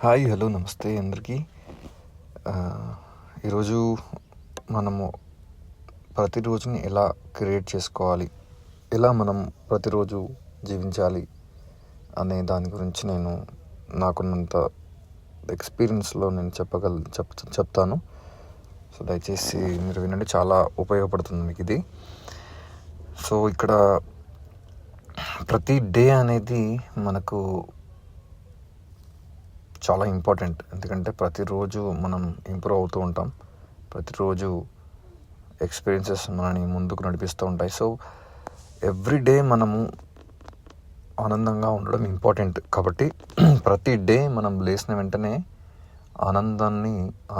Hi, hello, నమస్తే అందరికీ. ఈరోజు మనము ప్రతిరోజుని ఎలా క్రియేట్ చేసుకోవాలి, ఎలా మనం ప్రతిరోజు జీవించాలి అనే దాని గురించి నేను నాకున్నంత ఎక్స్పీరియన్స్లో నేను చెప్తాను. సో దయచేసి మీరు వినండి, చాలా ఉపయోగపడుతుంది మీకు ఇది. సో ఇక్కడ ప్రతి డే అనేది మనకు చాలా ఇంపార్టెంట్. ఎందుకంటే ప్రతిరోజు మనం ఇంప్రూవ్ అవుతూ ఉంటాం, ప్రతిరోజు ఎక్స్పీరియన్సెస్ మనని ముందుకు నడిపిస్తూ ఉంటాయి. సో ఎవ్రీ డే మనము ఆనందంగా ఉండడం ఇంపార్టెంట్. కాబట్టి ప్రతి డే మనం లేచిన వెంటనే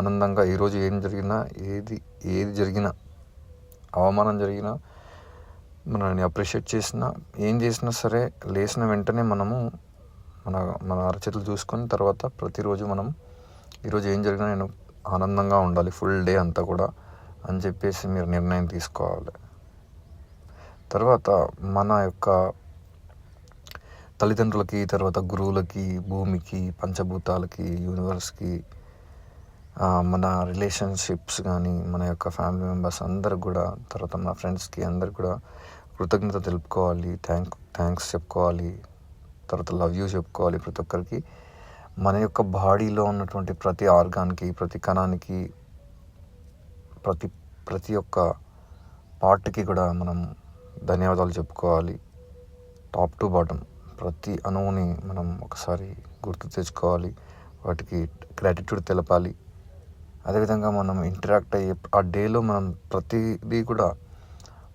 ఆనందంగా ఈరోజు ఏం జరిగినా, ఏది జరిగినా, అవమానం జరిగినా, మనల్ని అప్రిషియేట్ చేసినా, ఏం చేసినా సరే లేచిన వెంటనే మనము మన అరచేతులు చూసుకొని తర్వాత ప్రతిరోజు మనం ఈరోజు ఏం జరిగినా నేను ఆనందంగా ఉండాలి ఫుల్ డే అంతా కూడా అని చెప్పేసి మీరు నిర్ణయం తీసుకోవాలి. తర్వాత మన యొక్క తల్లిదండ్రులకి, తర్వాత గురువులకి, భూమికి, పంచభూతాలకి, యూనివర్స్కి, మన రిలేషన్షిప్స్ కానీ, మన యొక్క ఫ్యామిలీ మెంబర్స్ అందరికి కూడా, తర్వాత మన ఫ్రెండ్స్కి అందరికి కూడా కృతజ్ఞత తెలుపుకోవాలి, థ్యాంక్స్ చెప్పుకోవాలి, తర్వాత లవ్ యూ చెప్పుకోవాలి. ప్రతి ఒక్కరికి మన యొక్క బాడీలో ఉన్నటువంటి ప్రతి ఆర్గాన్కి, ప్రతి కణానికి, ప్రతి ఒక్క పార్ట్కి కూడా మనం ధన్యవాదాలు చెప్పుకోవాలి. టాప్ టు బాటమ్ ప్రతి అణువుని మనం ఒకసారి గుర్తు తెచ్చుకోవాలి, వాటికి గ్రాటిట్యూడ్ తెలపాలి. అదేవిధంగా మనం ఇంటరాక్ట్ అయ్యే ఆ డేలో మనం ప్రతిదీ కూడా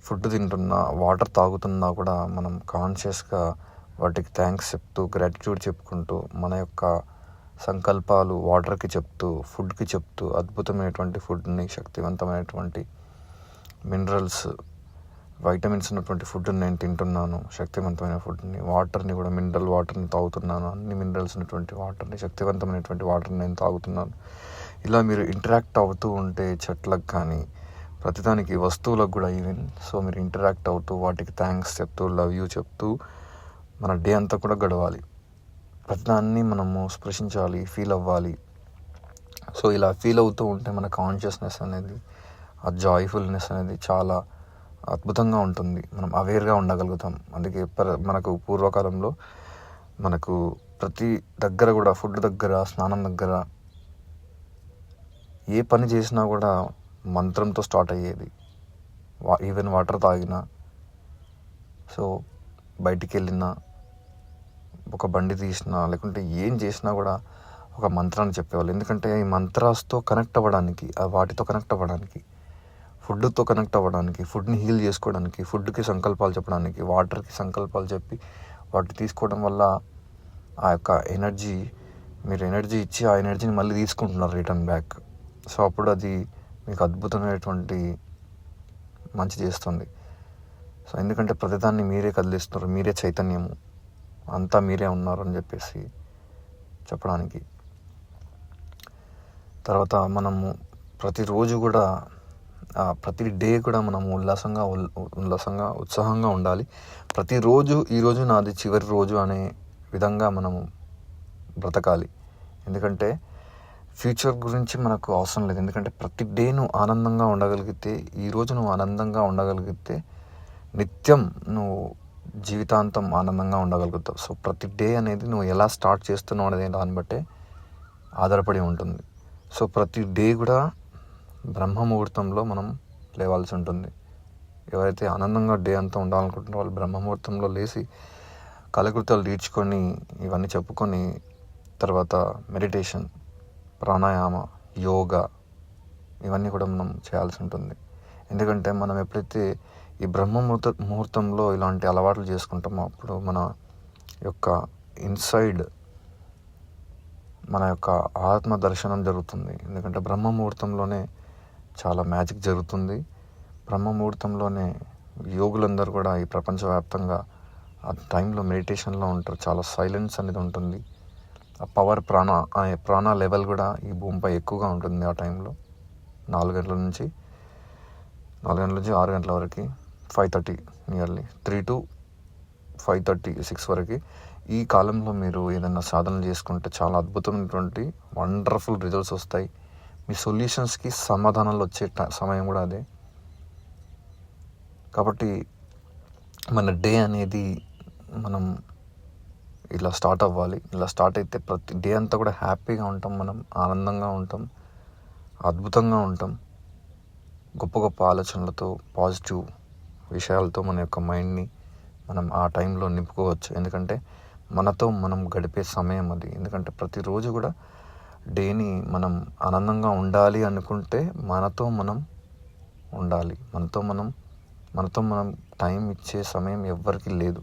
ఫుడ్ తింటున్నా, వాటర్ తాగుతున్నా కూడా మనం కాన్షియస్గా వాటికి థ్యాంక్స్ చెప్తూ, గ్రాటిట్యూడ్ చెప్పుకుంటూ, మన యొక్క సంకల్పాలు వాటర్కి చెప్తూ, ఫుడ్కి చెప్తూ, అద్భుతమైనటువంటి ఫుడ్ని, శక్తివంతమైనటువంటి మినరల్స్, వైటమిన్స్ ఉన్నటువంటి ఫుడ్ని నేను తింటున్నాను, శక్తివంతమైన ఫుడ్ని, వాటర్ని కూడా మినరల్ వాటర్ని తాగుతున్నాను, అన్ని మినరల్స్ ఉన్నటువంటి వాటర్ని, శక్తివంతమైనటువంటి వాటర్ని నేను తాగుతున్నాను. ఇలా మీరు ఇంటరాక్ట్ అవుతూ ఉంటే చెట్లకు కానీ, ప్రతిదానికి, వస్తువులకు కూడా ఈవెన్, సో మీరు ఇంటరాక్ట్ అవుతూ వాటికి థ్యాంక్స్ చెప్తూ, లవ్ యూ చెప్తూ మన డే అంతా కూడా గడవాలి. ప్రతిదాన్ని మనము స్పృశించాలి, ఫీల్ అవ్వాలి. సో ఇలా ఫీల్ అవుతూ ఉంటే మన కాన్షియస్నెస్ అనేది, ఆ జాయ్ఫుల్నెస్ అనేది చాలా అద్భుతంగా ఉంటుంది. మనం అవేర్గా ఉండగలుగుతాం. అందుకే మనకు పూర్వకాలంలో మనకు ప్రతి దగ్గర కూడా, ఫుడ్ దగ్గర, స్నానం దగ్గర, ఏ పని చేసినా కూడా మంత్రంతో స్టార్ట్ అయ్యేది. ఈవెన్ వాటర్ తాగినా, సో బయటికి వెళ్ళినా, ఒక బండి తీసినా, లేకుంటే ఏం చేసినా కూడా ఒక మంత్రాన్ని చెప్పేవాళ్ళు. ఎందుకంటే ఈ మంత్రాస్తో కనెక్ట్ అవ్వడానికి, వాటితో కనెక్ట్ అవ్వడానికి, ఫుడ్తో కనెక్ట్ అవ్వడానికి, ఫుడ్ని హీల్ చేసుకోవడానికి, ఫుడ్కి సంకల్పాలు చెప్పడానికి, వాటర్కి సంకల్పాలు చెప్పి వాటిని తీసుకోవడం వల్ల ఆ యొక్క మీరు ఎనర్జీ ఇచ్చి ఆ ఎనర్జీని మళ్ళీ తీసుకుంటున్నారు రిటర్న్ బ్యాక్. సో అప్పుడు అది మీకు అద్భుతమైనటువంటి మంచి చేస్తుంది. సో ఎందుకంటే ప్రతిదాన్ని మీరే కదిలిస్తున్నారు, మీరే చైతన్యము, అంతా మీరే ఉన్నారు అని చెప్పేసి చెప్పడానికి. తర్వాత మనము ప్రతిరోజు కూడా, ప్రతి డే కూడా మనము ఉల్లాసంగా ఉత్సాహంగా ఉండాలి. ప్రతిరోజు ఈరోజు నాది చివరి రోజు అనే విధంగా మనము బ్రతకాలి. ఎందుకంటే ఫ్యూచర్ గురించి మనకు అవసరం లేదు. ఎందుకంటే ప్రతి డే నువ్వు ఆనందంగా ఉండగలిగితే, ఈరోజు నువ్వు ఆనందంగా ఉండగలిగితే నిత్యం నువ్వు జీవితాంతం ఆనందంగా ఉండగలుగుతావు. సో ప్రతి డే అనేది నువ్వు ఎలా స్టార్ట్ చేస్తున్నావు అనేది దాన్ని బట్టే ఆధారపడి ఉంటుంది. సో ప్రతి డే కూడా బ్రహ్మ ముహూర్తంలో మనం లేవాల్సి ఉంటుంది. ఎవరైతే ఆనందంగా డే అంతా ఉండాలనుకుంటున్నారో వాళ్ళు బ్రహ్మ ముహూర్తంలో లేచి కాలకృత్యాలు తీర్చుకొని, ఇవన్నీ చెప్పుకొని, తర్వాత మెడిటేషన్, ప్రాణాయామ, యోగా, ఇవన్నీ కూడా మనం చేయాల్సి ఉంటుంది. ఎందుకంటే మనం ఎప్పుడైతే ఈ బ్రహ్మ ముహూర్తంలో ఇలాంటి అలవాట్లు చేసుకుంటామో అప్పుడు మన యొక్క ఇన్సైడ్ మన యొక్క ఆత్మ దర్శనం జరుగుతుంది. ఎందుకంటే బ్రహ్మ ముహూర్తంలోనే చాలా మ్యాజిక్ జరుగుతుంది. బ్రహ్మ ముహూర్తంలోనే యోగులందరూ కూడా ఈ ప్రపంచవ్యాప్తంగా ఆ టైంలో మెడిటేషన్లో ఉంటారు. చాలా సైలెన్స్ అనేది ఉంటుంది. ఆ పవర్ ప్రాణ లెవెల్ కూడా ఈ భూమిపై ఎక్కువగా ఉంటుంది. ఆ టైంలో 4 గంటల నుంచి 6 గంటల వరకు, 5:30 నియర్లీ 3 to 5:30, 6 వరకు ఈ కాలంలో మీరు ఏదైనా సాధన చేసుకుంటే చాలా అద్భుతమైనటువంటి వండర్ఫుల్ రిజల్ట్స్ వస్తాయి. మీ సొల్యూషన్స్కి సమాధానాలు వచ్చే సమయం కూడా అదే. కాబట్టి మన డే అనేది మనం ఇలా స్టార్ట్ అవ్వాలి. ఇలా స్టార్ట్ అయితే ప్రతి డే అంతా కూడా హ్యాపీగా ఉంటాం, మనం ఆనందంగా ఉంటాం, అద్భుతంగా ఉంటాం. గొప్ప గొప్ప ఆలోచనలతో, పాజిటివ్ విషయాలతో మన యొక్క మైండ్ని మనం ఆ టైంలో నింపుకోవచ్చు. ఎందుకంటే మనతో మనం గడిపే సమయం అది. ఎందుకంటే ప్రతిరోజు కూడా డేని మనం ఆనందంగా ఉండాలి అనుకుంటే మనతో మనం ఉండాలి. మనతో మనం టైం ఇచ్చే సమయం ఎవ్వరికీ లేదు.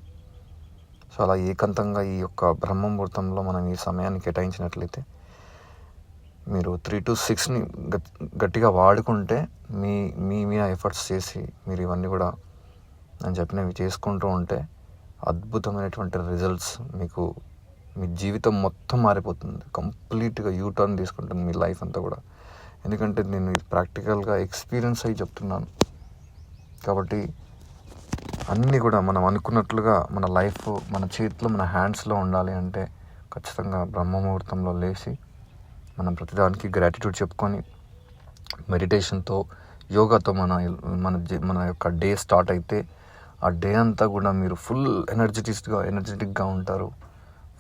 సో అలా ఏకాంతంగా ఈ యొక్క బ్రహ్మముహూర్తంలో మనం ఈ సమయాన్ని కేటాయించినట్లయితే మీరు 3 to 6ని గట్టిగా వాడుకుంటే మీ మీ మీ ఎఫర్ట్స్ చేసి మీరు ఇవన్నీ కూడా నేను చెప్పినవి చేసుకుంటూ ఉంటే అద్భుతమైనటువంటి రిజల్ట్స్ మీకు, మీ జీవితం మొత్తం మారిపోతుంది. కంప్లీట్గా యూటర్న్ తీసుకుంటుంది మీ లైఫ్ అంతా కూడా. ఎందుకంటే నేను ఇది ప్రాక్టికల్గా ఎక్స్పీరియన్స్ అయ్యి చెప్తున్నాను. కాబట్టి అన్నీ కూడా మనం అనుకున్నట్లుగా మన లైఫ్ మన చేతిలో, మన హ్యాండ్స్లో ఉండాలి అంటే ఖచ్చితంగా బ్రహ్మముహూర్తంలో లేచి మనం ప్రతిదానికి గ్రాటిట్యూడ్ చెప్పుకొని మెడిటేషన్తో, యోగాతో మన యొక్క డే స్టార్ట్ అయితే ఆ డే అంతా కూడా మీరు ఫుల్ ఎనర్జెటిక్గా ఉంటారు,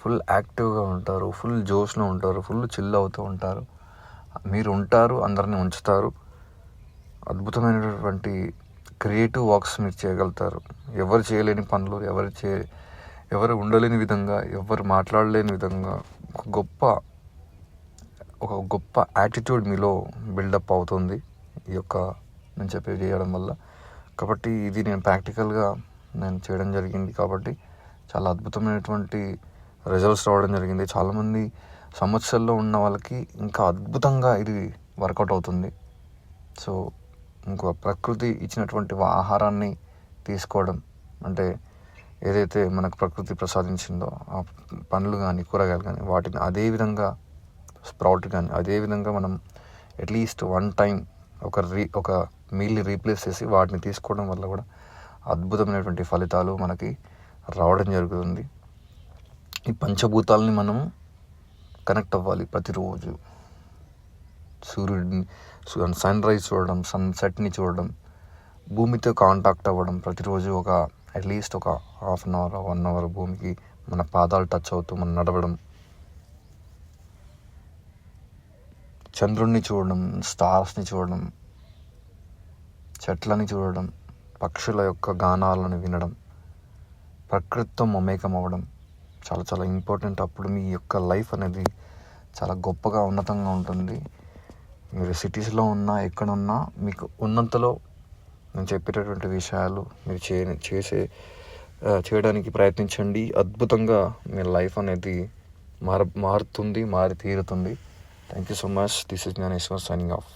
ఫుల్ యాక్టివ్గా ఉంటారు, ఫుల్ జోష్లో ఉంటారు, ఫుల్ చిల్ అవుతూ ఉంటారు. మీరు ఉంటారు, అందరినీ ఉంచుతారు. అద్భుతమైనటువంటి క్రియేటివ్ వర్క్స్ మీరు చేయగలుగుతారు. ఎవరు చేయలేని పనులు, ఎవరు ఉండలేని విధంగా, ఎవరు మాట్లాడలేని విధంగా ఒక గొప్ప యాటిట్యూడ్ మీలో బిల్డప్ అవుతుంది ఈ యొక్క నేను చెప్పేది చేయడం వల్ల. కాబట్టి ఇది నేను ప్రాక్టికల్గా చేయడం జరిగింది. కాబట్టి చాలా అద్భుతమైనటువంటి రిజల్ట్స్ రావడం జరిగింది. చాలామంది సమస్యల్లో ఉన్న వాళ్ళకి ఇంకా అద్భుతంగా ఇది వర్కౌట్ అవుతుంది. సో ఇంకో ప్రకృతి ఇచ్చినటువంటి ఆహారాన్ని తీసుకోవడం, అంటే ఏదైతే మనకు ప్రకృతి ప్రసాదించిందో ఆ పండ్లు కానీ, కూరగాయలు కానీ, వాటిని అదేవిధంగా స్ప్రౌట్ కానీ అదేవిధంగా మనం అట్లీస్ట్ 1 టైం ఒక మీల్ని రీప్లేస్ చేసి వాటిని తీసుకోవడం వల్ల కూడా అద్భుతమైనటువంటి ఫలితాలు మనకి రావడం జరుగుతుంది. ఈ పంచభూతాలని మనం కనెక్ట్ అవ్వాలి ప్రతిరోజు. సూర్యుడిని, సన్ రైజ్ చూడడం, సన్సెట్ని చూడడం, భూమితో కాంటాక్ట్ అవ్వడం, ప్రతిరోజు అట్లీస్ట్ ఒక 1/2 hour 1 hour భూమికి మన పాదాలు టచ్ అవుతూ మనం నడవడం, చంద్రుడిని చూడడం, స్టార్స్ని చూడడం, చెట్లని చూడడం, పక్షుల యొక్క గానాలను వినడం, ప్రకృతితో మమేకం అవ్వడం చాలా చాలా ఇంపార్టెంట్. అప్పుడు మీ యొక్క లైఫ్ అనేది చాలా గొప్పగా, ఉన్నతంగా ఉంటుంది. మీరు సిటీస్లో ఉన్నా, ఎక్కడున్నా, మీకు ఉన్నంతలో నేను చెప్పేటటువంటి విషయాలు మీరు చేయడానికి ప్రయత్నించండి. అద్భుతంగా మీ లైఫ్ అనేది మారి తీరుతుంది. Thank you so much. This is Gnaneshwar signing of.